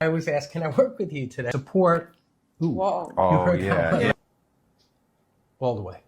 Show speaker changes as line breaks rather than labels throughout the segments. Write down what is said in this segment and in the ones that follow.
I always ask, can I work with you today? Support. Ooh.
Whoa.
Oh, yeah.
All the way.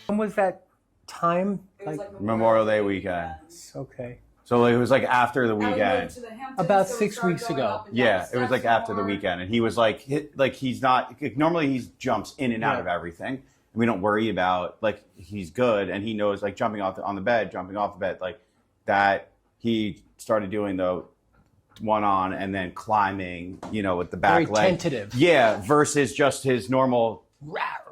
When was that time?
It was like
Memorial Day weekend.
Okay.
So it was like after the weekend.
About 6 weeks ago.
Yeah, it was like after the weekend, and he was like, he's not. Normally he jumps in and out of everything, and we don't worry about like he's good, and he knows like jumping off the bed, like that. He started doing the one on and then climbing, with the back
Very
leg.
tentative.
Yeah, versus just his normal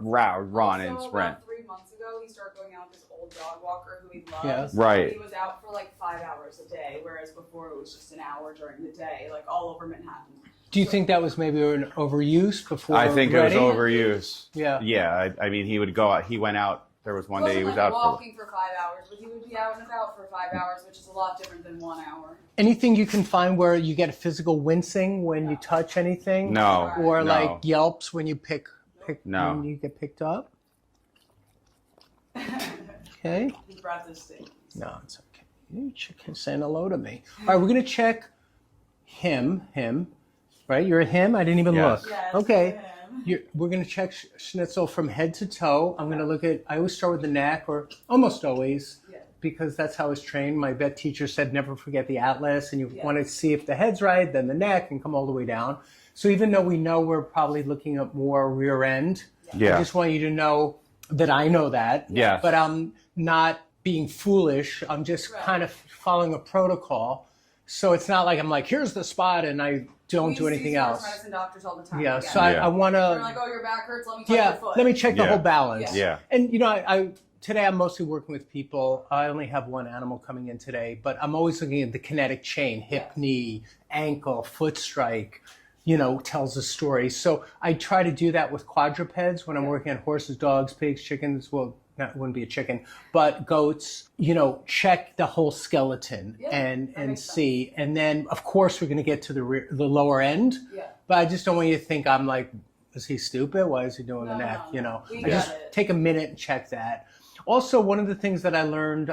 run and sprint.
About 3 months ago, he started going out with his old dog walker who he loves.
Yes.
Right.
He was out for like 5 hours a day, whereas before it was just an hour during the day, like all over Manhattan.
Do you think that was maybe an overuse before?
I think
ready?
it was overuse.
Yeah.
Yeah. I mean, he would go out. He went out. There was one day he was
like
out
walking for 5 hours, but he would be out and about for 5 hours, which is a lot different than 1 hour.
Anything you can find where you get a physical wincing when you touch anything?
No.
Or
no.
like yelps when you pick
No.
when you get picked up? Okay.
His breath is stinky.
No, it's okay. You can say hello to me. All right, we're gonna check him. Right? You're a him? I didn't even
Yes.
look.
Yes,
Okay.
him.
We're going to check Schnitzel from head to toe. I'm going to look at, I always start with the neck, or almost always, because that's how I was trained. My vet teacher said never forget the atlas, and you want to see if the head's right, then the neck, and come all the way down. So even though we know we're probably looking at more rear end, I just want you to know that I know that.
Yeah.
But I'm not being foolish. I'm just kind of following a protocol. So it's not like I'm like, here's the spot, and I don't do anything else.
Medicine doctors all the time.
Yeah, so I want to.
They're like, oh, your back hurts. Let me touch your foot.
Let me check the whole balance.
Yeah.
And I today I'm mostly working with people. I only have one animal coming in today, but I'm always looking at the kinetic chain: hip, knee, ankle, foot strike. Tells a story. So I try to do that with quadrupeds when I'm working on horses, dogs, pigs, chickens. Well, that wouldn't be a chicken, but goats, check the whole skeleton and see. And then, of course, we're going to get to the lower end. Yeah. But I just don't want you to think I'm like, is he stupid? Why is he doing the neck? I just take a minute and check that. Also, one of the things that I learned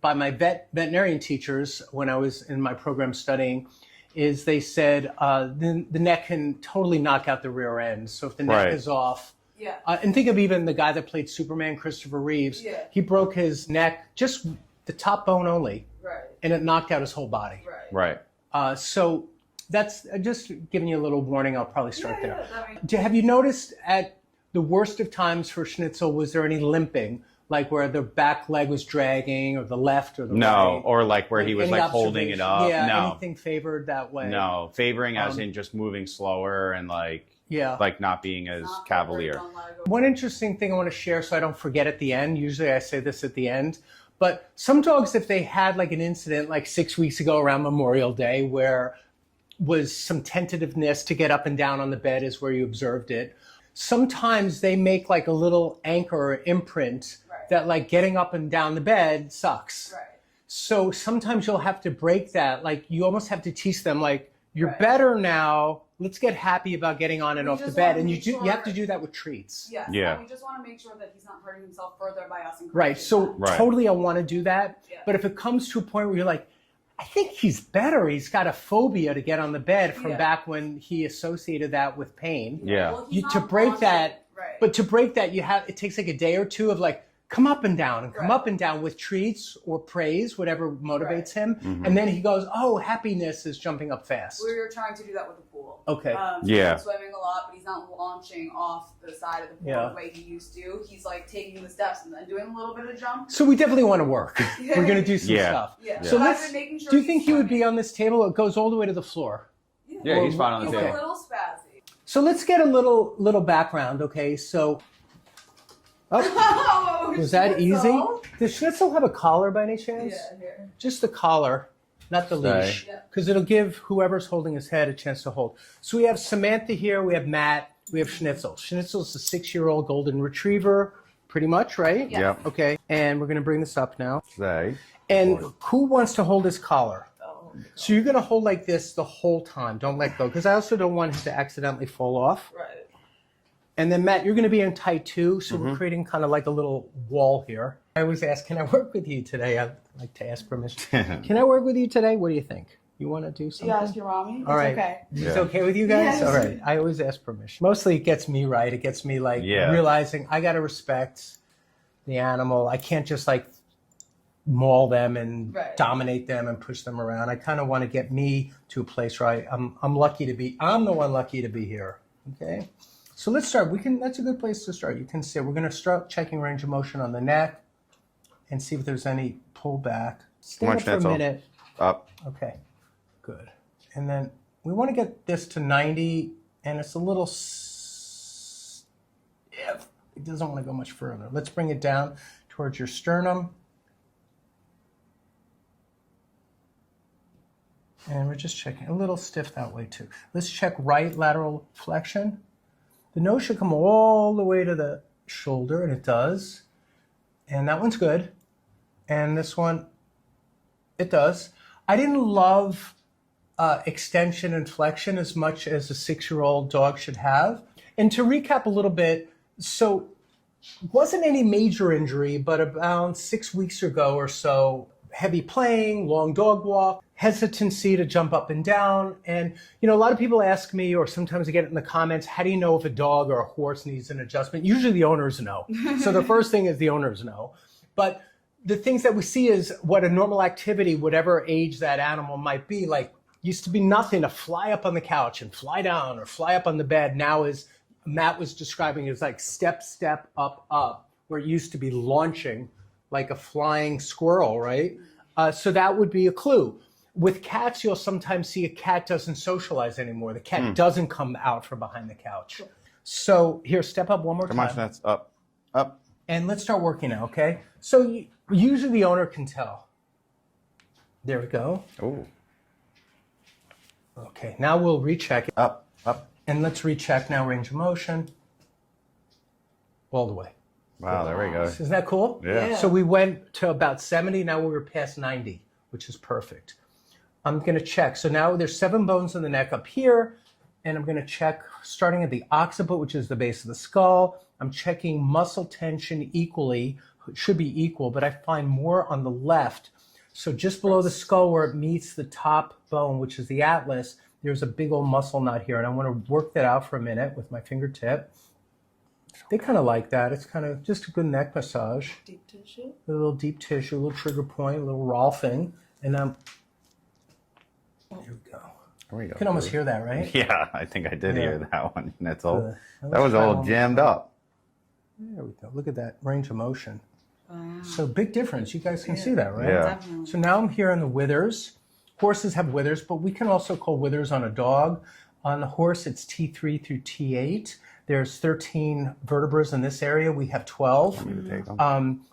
by my veterinarian teachers when I was in my program studying is they said the neck can totally knock out the rear end. So if the neck is off, and think of even the guy that played Superman, Christopher Reeves. Yeah. He broke his neck, just the top bone only, and it knocked out his whole body.
Right.
So that's just giving you a little warning. I'll probably start there. Have you noticed at the worst of times for Schnitzel, was there any limping? Like where the back leg was dragging, or the left, or the right?
No, or like where he was like holding it up.
Yeah,
no.
Anything favored that way?
No, favoring as in just moving slower and like not being as cavalier.
One interesting thing I want to share so I don't forget at the end, usually I say this at the end, but some dogs, if they had like an incident like 6 weeks ago around Memorial Day where was some tentativeness to get up and down on the bed is where you observed it, sometimes they make like a little anchor or imprint that like getting up and down the bed sucks. Right. So sometimes you'll have to break that. Like you almost have to teach them like, you're better now. Let's get happy about getting on and off the bed. And you have to do that with treats.
Yes.
Yeah.
We just want to make sure that he's not hurting himself further by us.
Right. So totally I want to do that. Yeah. But if it comes to a point where you're like, I think he's better. He's got a phobia to get on the bed from back when he associated that with pain.
Yeah.
Well,
to break that, but to break that, it takes like a day or two of like, come up and down and come up and down with treats or praise, whatever motivates him. Mm-hmm. And then he goes, oh, happiness is jumping up fast.
We were trying to do that with the pool.
Okay.
He's swimming a lot, but he's not launching off the side of the pool the way he used to. He's like taking the steps and then doing a little bit of jump.
So we definitely want to work. We're going to do some stuff.
Yeah.
So do you think he would be on this table? It goes all the way to the floor.
Yeah, he's fine on the table.
He's a little spazzy.
So let's get a little background, okay? So... Oh, was that easy? Does Schnitzel have a collar by any chance?
Yeah, here.
Just the collar, not the leash. Because it'll give whoever's holding his head a chance to hold. So we have Samantha here, we have Matt, we have Schnitzel. Schnitzel's a 6-year-old golden retriever, pretty much, right?
Yeah.
Yep.
Okay, and we're going to bring this up now.
Say.
And who wants to hold his collar? So you're going to hold like this the whole time. Don't let go, because I also don't want him to accidentally fall off.
Right.
And then, Matt, you're going to be in tight too, so we're creating kind of like a little wall here. I always ask, can I work with you today? I like to ask permission. Can I work with you today? What do you think? You want to do something?
You ask your mommy? It's
All right.
okay.
It's okay with you guys?
Yes.
All right. I always ask permission. Mostly it gets me right. It gets me like realizing I got to respect the animal. I can't just like maul them and dominate them and push them around. I kind of want to get me to a place where I'm lucky to be, I'm the one lucky to be here. Okay. So let's start. That's a good place to start. You can sit. We're going to start checking range of motion on the neck and see if there's any pullback. Stay up for a minute.
Up.
Okay. Good. And then we want to get this to 90, and it's a little stiff. It doesn't want to go much further. Let's bring it down towards your sternum. And we're just checking. A little stiff that way too. Let's check right lateral flexion. The nose should come all the way to the shoulder, and it does. And that one's good. And this one, it does. I didn't love extension and flexion as much as a 6-year-old dog should have. And to recap a little bit, so wasn't any major injury, but about 6 weeks ago or so, heavy playing, long dog walk, hesitancy to jump up and down. And, you know, a lot of people ask me, or sometimes I get it in the comments, how do you know if a dog or a horse needs an adjustment? Usually the owners know. So the first thing is the owners know. But the things that we see is what a normal activity, whatever age that animal might be, like used to be nothing to fly up on the couch and fly down or fly up on the bed. Now is, Matt was describing, is like step, step, up, where it used to be launching like a flying squirrel, right? So that would be a clue. With cats, you'll sometimes see a cat doesn't socialize anymore. The cat doesn't come out from behind the couch. So here, step up one more time.
Come on, that's up. Up.
And let's start working now, okay? So usually the owner can tell. There we go.
Oh.
Okay, now we'll recheck it.
Up. Up.
And let's recheck now range of motion. All the way.
Wow, there we go.
Isn't that cool?
Yeah.
So we went to about 70, now we were past 90, which is perfect. I'm going to check. So now there's 7 bones in the neck up here, and I'm going to check starting at the occiput, which is the base of the skull. I'm checking muscle tension equally. It should be equal, but I find more on the left. So just below the skull where it meets the top bone, which is the atlas, there's a big old muscle knot here, and I want to work that out for a minute with my fingertip. They kind of like that. It's kind of just a good neck massage.
Deep tissue.
A little deep tissue, a little trigger point, a little rolfing. And there we go.
There we go.
You can almost hear that, right?
Yeah, I think I did hear that one. That's all.
Good.
That was all jammed up.
There we go. Look at that range of motion.
Wow.
So big difference. You guys can see that, right?
Yeah.
Definitely.
So now I'm here on the withers. Horses have withers, but we can also call withers on a dog. On the horse, it's T3 through T8. There's 13 vertebrae in this area. We have 12.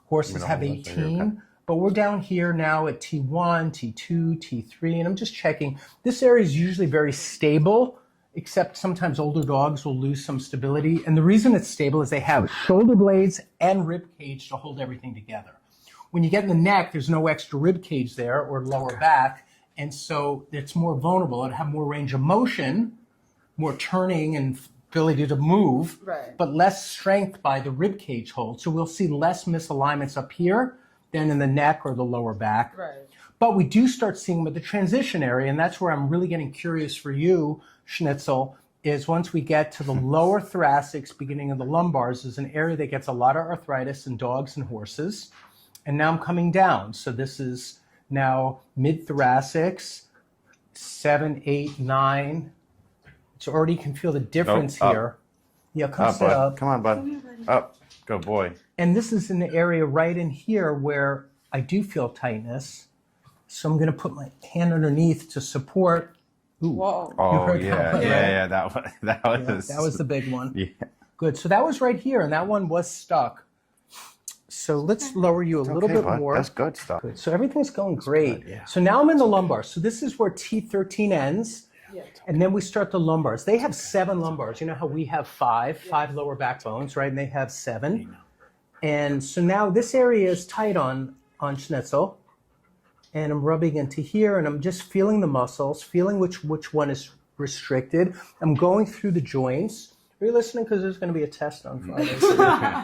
Horses have 18. But we're down here now at T1, T2, T3, and I'm just checking. This area is usually very stable, except sometimes older dogs will lose some stability. And the reason it's stable is they have shoulder blades and rib cage to hold everything together. When you get in the neck, there's no extra rib cage there or lower back, and so it's more vulnerable. It'll have more range of motion, more turning and ability to move, but less strength by the rib cage hold. So we'll see less misalignments up here than in the neck or the lower back. But we do start seeing them at the transition area, and that's where I'm really getting curious for you, Schnitzel, is once we get to the lower thoracics, beginning of the lumbars, is an area that gets a lot of arthritis in dogs and horses. And now I'm coming down. So this is now mid-thoracics, 7, 8, 9. It's already, you can feel the difference here. Yeah, come stay up.
Come on, bud. Up. Good boy.
And this is an area right in here where I do feel tightness. So I'm going to put my hand underneath to support. Ooh.
Whoa.
Oh,
heard
yeah.
that one,
Yeah,
right?
that was
the big one.
Yeah.
Good. So that was right here, and that one was stuck. So let's lower you a little bit
bud.
more.
That's good stuff.
Good. So everything's going great.
good, yeah.
So now I'm in the lumbar. So this is where T13 ends. And then we start the lumbars. They have 7 lumbars. You know how we have 5 lower back bones, right? And they have 7. And so now this area is tight on Schnitzel. And I'm rubbing into here, and I'm just feeling the muscles, feeling which one is restricted. I'm going through the joints. Are you listening? Because there's going to be a test on Friday.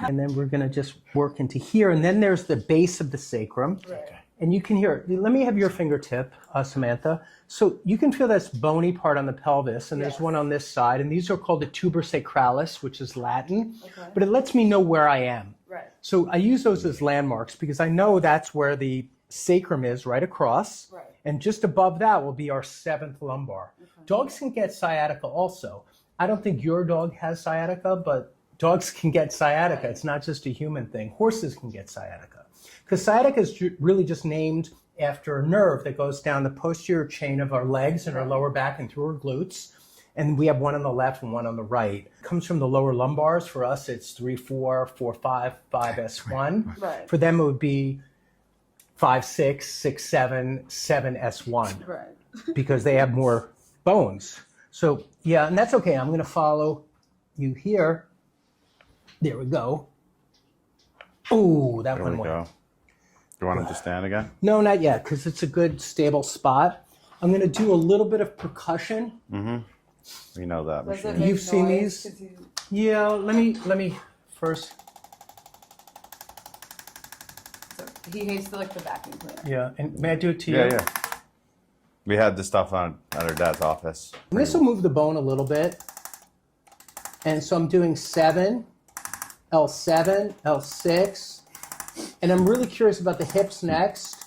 And then we're going to just work into here. And then there's the base of the sacrum.
Right.
And you can hear it. Let me have your fingertip, Samantha. So you can feel this bony part on the pelvis, and there's one on this side. And these are called the tuber sacralis, which is Latin.
Okay.
But it lets me know where I am.
Right.
So I use those as landmarks because I know that's where the sacrum is right across.
Right.
And just above that will be our 7th lumbar.
Okay.
Dogs can get sciatica also. I don't think your dog has sciatica, but dogs can get sciatica. It's not just a human thing. Horses can get sciatica. Because sciatica is really just named after a nerve that goes down the posterior chain of our legs and our lower back and through our glutes. And we have one on the left and one on the right. It comes from the lower lumbars. For us, it's 3, 4, 4, 5, 5S1.
Right.
For them, it would be 5, 6, 6, 7, 7S1.
Right.
Because they have more bones. So, yeah, and that's okay. I'm going to follow you here. There we go. Ooh, that
There
one
we
went.
go. Do you want him to stand again?
No, not yet, because it's a good, stable spot. I'm going to do a little bit of percussion.
Mm-hmm. We know that
Does it
machine.
make
You've seen
noise?
these?
'Cause you-
Yeah, let me first.
so he hates the vacuum cleaner.
Yeah, and may I do it to you?
Yeah. We had this stuff at our dad's office.
And this will move the bone a little bit. And so I'm doing 7, L7, L6. And I'm really curious about the hips next.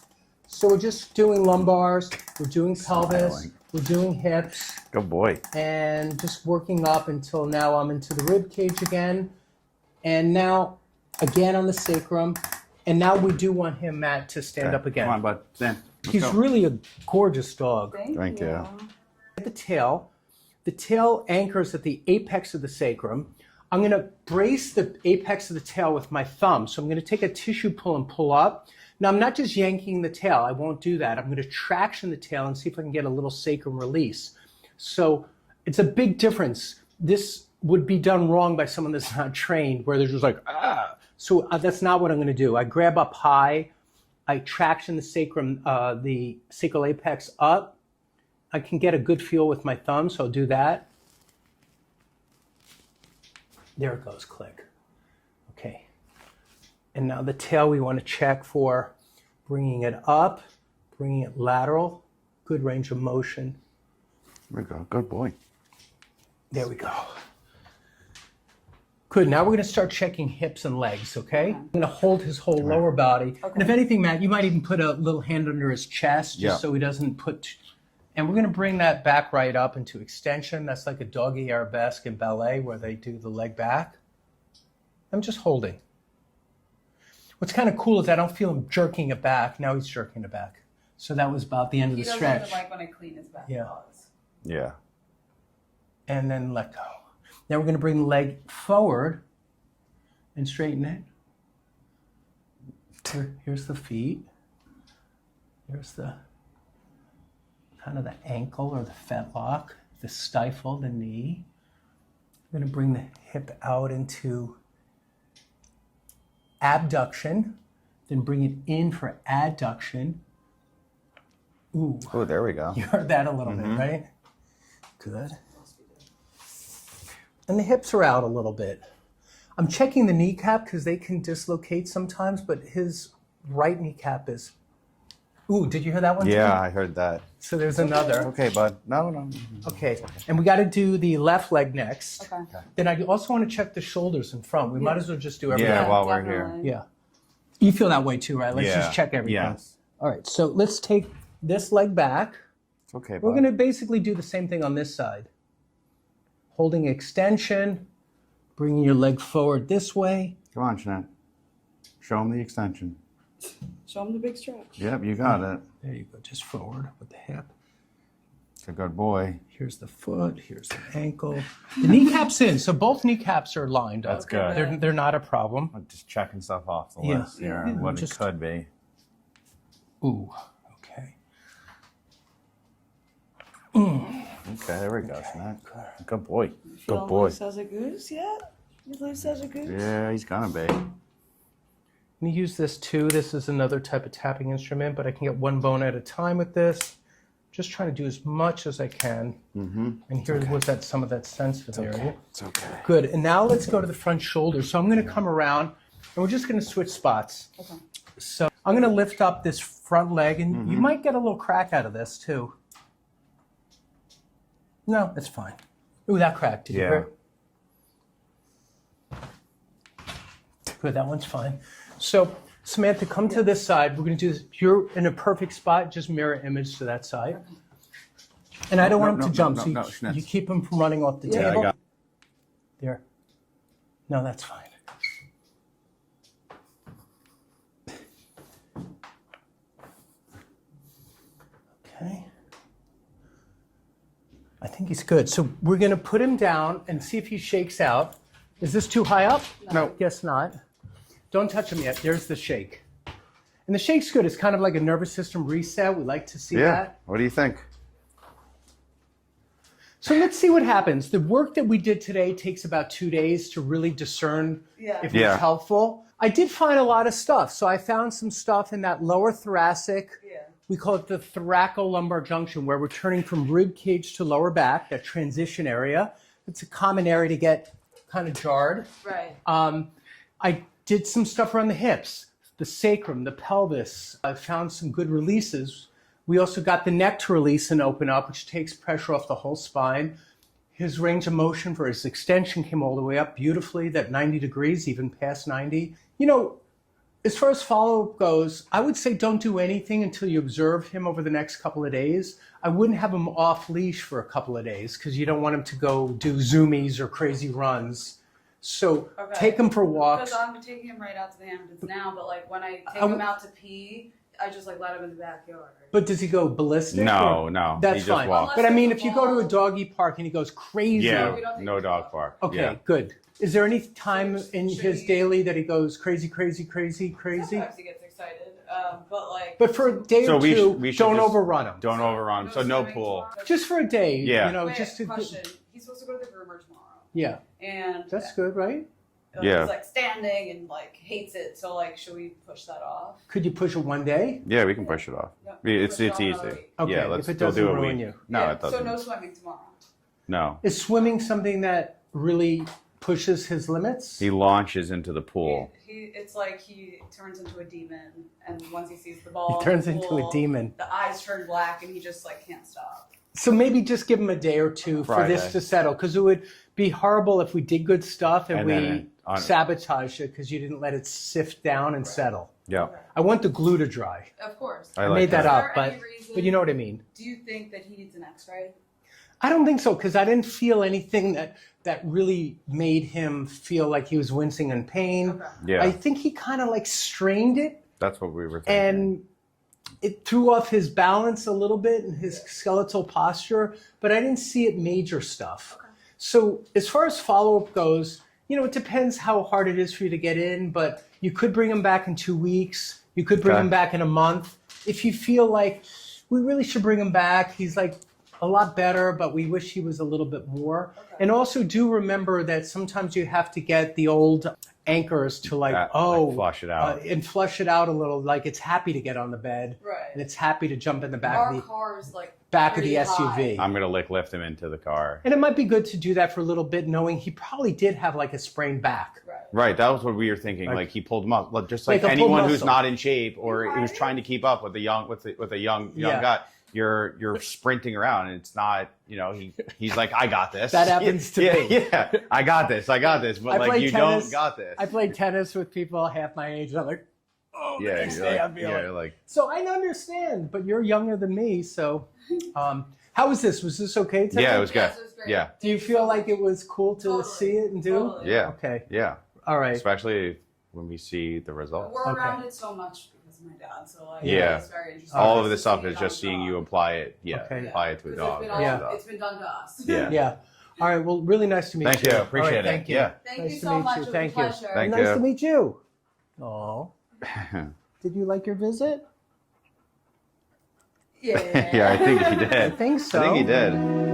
So we're just doing lumbars, we're doing pelvis,
Smiling.
we're doing hips,
Good boy.
and just working up until now I'm into the rib cage again. And now again on the sacrum. And now we do want him, Matt, to stand up again.
Come on, bud. Stand. Let's
He's
go.
really a gorgeous dog.
Thank you.
The tail anchors at the apex of the sacrum. I'm going to brace the apex of the tail with my thumb. So I'm going to take a tissue pull and pull up. Now I'm not just yanking the tail. I won't do that. I'm going to traction the tail and see if I can get a little sacrum release. So it's a big difference. This would be done wrong by someone that's not trained, where they're just like, ah. So that's not what I'm going to do. I grab up high. I traction the sacrum, the sacral apex up. I can get a good feel with my thumb, so I'll do that. There it goes, click. Okay. And now the tail we want to check for bringing it up, bringing it lateral, good range of motion.
There we go. Good boy.
There we go. Good, now we're going to start checking hips and legs, okay? I'm going to hold his whole lower body.
Okay.
And if anything, Matt, you might even put a little hand under his chest just
Yeah.
so he doesn't put... And we're going to bring that back right up into extension. That's like a doggy arabesque in ballet where they do the leg back. I'm just holding. What's kind of cool is I don't feel him jerking it back. Now he's jerking it back. So that was about the end of
He
the
doesn't
stretch.
even like when I clean his back
Yeah.
paws.
Yeah.
And then let go. Now we're going to bring the leg forward and straighten it. Here's the feet. Here's the kind of the ankle or the fetlock, the stifle, the knee. I'm going to bring the hip out into abduction, then bring it in for adduction. Ooh,
Oh, there we go.
you heard that a little bit, right? Good. And the hips are out a little bit. I'm checking the kneecap because they can dislocate sometimes, but his right kneecap is... Ooh, did you hear that one?
Yeah,
too?
I heard that.
So there's another.
Okay, bud. No.
Okay, and we got to do the left leg next.
Okay.
Then I also want to check the shoulders in front. We might as well just do everything.
Yeah, while we're here.
definitely.
Yeah. You feel that way too, right? Let's
Yeah.
just check everything.
Yes.
All right, so let's take this leg back.
It's okay, bud.
We're going to basically do the same thing on this side. Holding extension, bringing your leg forward this way.
Come on, Jeanette. Show him the extension.
Show him the big stretch.
Yep, you got it.
There you go, just forward with the hip.
It's a good boy.
Here's the foot, here's the ankle. The kneecap's in, so both kneecaps are lined up.
That's good.
They're not a problem.
I'm just checking stuff off the
Yeah.
list here,
Yeah,
what
just-
it could be.
Ooh, okay.
Okay, there we go, Jeanette. Good boy. Good
Feeling
boy.
loose as a goose yet? You loose as a goose?
Yeah, he's gonna be.
Let me use this too. This is another type of tapping instrument, but I can get one bone at a time with this. Just trying to do as much as I can. And here was some of that sensitive area.
It's okay.
Good. And now let's go to the front shoulder. So I'm going to come around, and we're just going to switch spots.
Okay.
So I'm going to lift up this front leg, and you might get a little crack out of this too. No, it's fine. Ooh, that cracked. Did you hear it? Good, that one's fine. So, Samantha, come to this side. We're going to do this. You're in a perfect spot. Just mirror image to that side. And I don't want him to jump, so you keep him from running off the table.
I got
There. No, that's fine. Okay. I think he's good. So we're going to put him down and see if he shakes out. Is this too high up?
No.
Guess not. Don't touch him yet. There's the shake. And the shake's good. It's kind of like a nervous system reset. We like to see that.
What do you think?
So let's see what happens. The work that we did today takes about 2 days to really discern if it's helpful. I did find a lot of stuff. So I found some stuff in that lower thoracic. We call it the thoracolumbar junction, where we're turning from rib cage to lower back, that transition area. It's a common area to get kind of jarred.
Right.
I did some stuff around the hips, the sacrum, the pelvis. I found some good releases. We also got the neck to release and open up, which takes pressure off the whole spine. His range of motion for his extension came all the way up beautifully, that 90 degrees, even past 90. You know, as far as follow-up goes, I would say don't do anything until you observe him over the next couple of days. I wouldn't have him off leash for a couple of days because you don't want him to go do zoomies or crazy runs. So take him for walks.
Because I'm taking him right out to the Hamptons now, but like when I take him out to pee, I just like let him in the backyard.
But does he go ballistic?
No, no.
That's
he just
fine.
walks.
But I mean, if you go to a doggy park and he goes crazy.
Yeah,
we don't take
no
him
dog
to
park.
Okay, good. Is there any time in his daily that he goes crazy, crazy, crazy, crazy?
Sometimes he gets excited, but like.
But for a day
So
or
we
two,
should
don't
just-
overrun him.
Don't overrun. So no
swimming
pool.
tomorrow.
Just for a day,
Yeah.
you know,
Wait,
just to.
question. He's supposed to go to the groomer tomorrow.
Yeah,
And
that's good, right?
Yeah.
he's like standing and like hates it. So like, should we push that off?
Could you push it one day?
Yeah, we can push it off.
No,
It's
push it off
easy.
another week.
Okay,
Yeah, let's
if it
still
doesn't
do a
ruin
week.
you.
No,
Yeah,
it doesn't.
So no swimming tomorrow.
No.
Is swimming something that really pushes his limits?
He launches into the pool.
It's like he turns into a demon, and once he sees the ball,
He turns
in the
into a
pool,
demon.
The eyes turn black, and he just like can't stop.
So maybe just give him a day or two for this
Friday.
to settle, because it would be horrible if we did good stuff and
then
we
on-
sabotage it because you didn't let it sift down and settle.
Yeah.
I want the glue to dry.
Of course.
I
I
like
made that
that.
up,
Is there any
but
reason-
you know what I mean.
Do you think that he needs an X-ray?
I don't think so, because I didn't feel anything that really made him feel like he was wincing in pain.
Okay.
Yeah.
I think he kind of like strained it,
That's what we were thinking.
and it threw off his balance a little bit and his skeletal posture, but I didn't see it major stuff.
Okay.
So as far as follow-up goes, you know, it depends how hard it is for you to get in, but you could bring him back in 2 weeks. You could bring
Okay.
him back in a month. If you feel like we really should bring him back, he's like a lot better, but we wish he was a little bit more.
Okay.
And also do remember that sometimes you have to get the old anchors to like
flush it out.
and flush it out a little, like it's happy to get on the bed
Right.
and it's happy to jump in the back
Our
of the
car's like
back of the
pretty
SUV.
high.
I'm gonna lift him into the car.
And it might be good to do that for a little bit, knowing he probably did have like a sprained back.
Right.
Right, that was what we were thinking. Like he pulled him up, just like
Like a pulled
anyone who's
muscle.
not in shape or
Right.
who's trying to keep up with a young
Yeah.
guy. You're sprinting around, and it's not. You know, he's like, I got this.
That happens to me.
Yeah, I got this. But
I
like
played
you
tennis.
don't got this.
I played tennis with people half my age, and I'm like, oh, the
yeah,
next
you're
day
like,
I'd be like.
you're like,
So I understand, but you're younger than me, so how was this? Was this okay today?
yeah, it was good.
Yes, it was great.
Yeah,
Do you feel like it was cool to
Totally.
see it and do?
Totally.
yeah,
Okay.
yeah.
All right.
Especially when we see the results.
We're
Okay.
around it so much because of my dad, so like
Yeah.
it's very interesting.
All
just
of
to
this stuff
see
is
it
just
on
seeing
dog.
you apply it. Yeah,
Okay.
apply it to a
'Cause
dog.
Yeah.
It's been done to us.
Yeah.
Yeah. All right. Well, really nice to meet
Thank
you.
you.
All
Appreciate
right,
it.
Thank you.
Yeah.
Thank
Nice
you
to
so
meet
much.
you.
It was
Thank
a
you.
pleasure.
Thank
Nice
you.
to meet you. Oh, did you like your visit?
Yeah.
Yeah, I think he did.
I think so.
I think he did.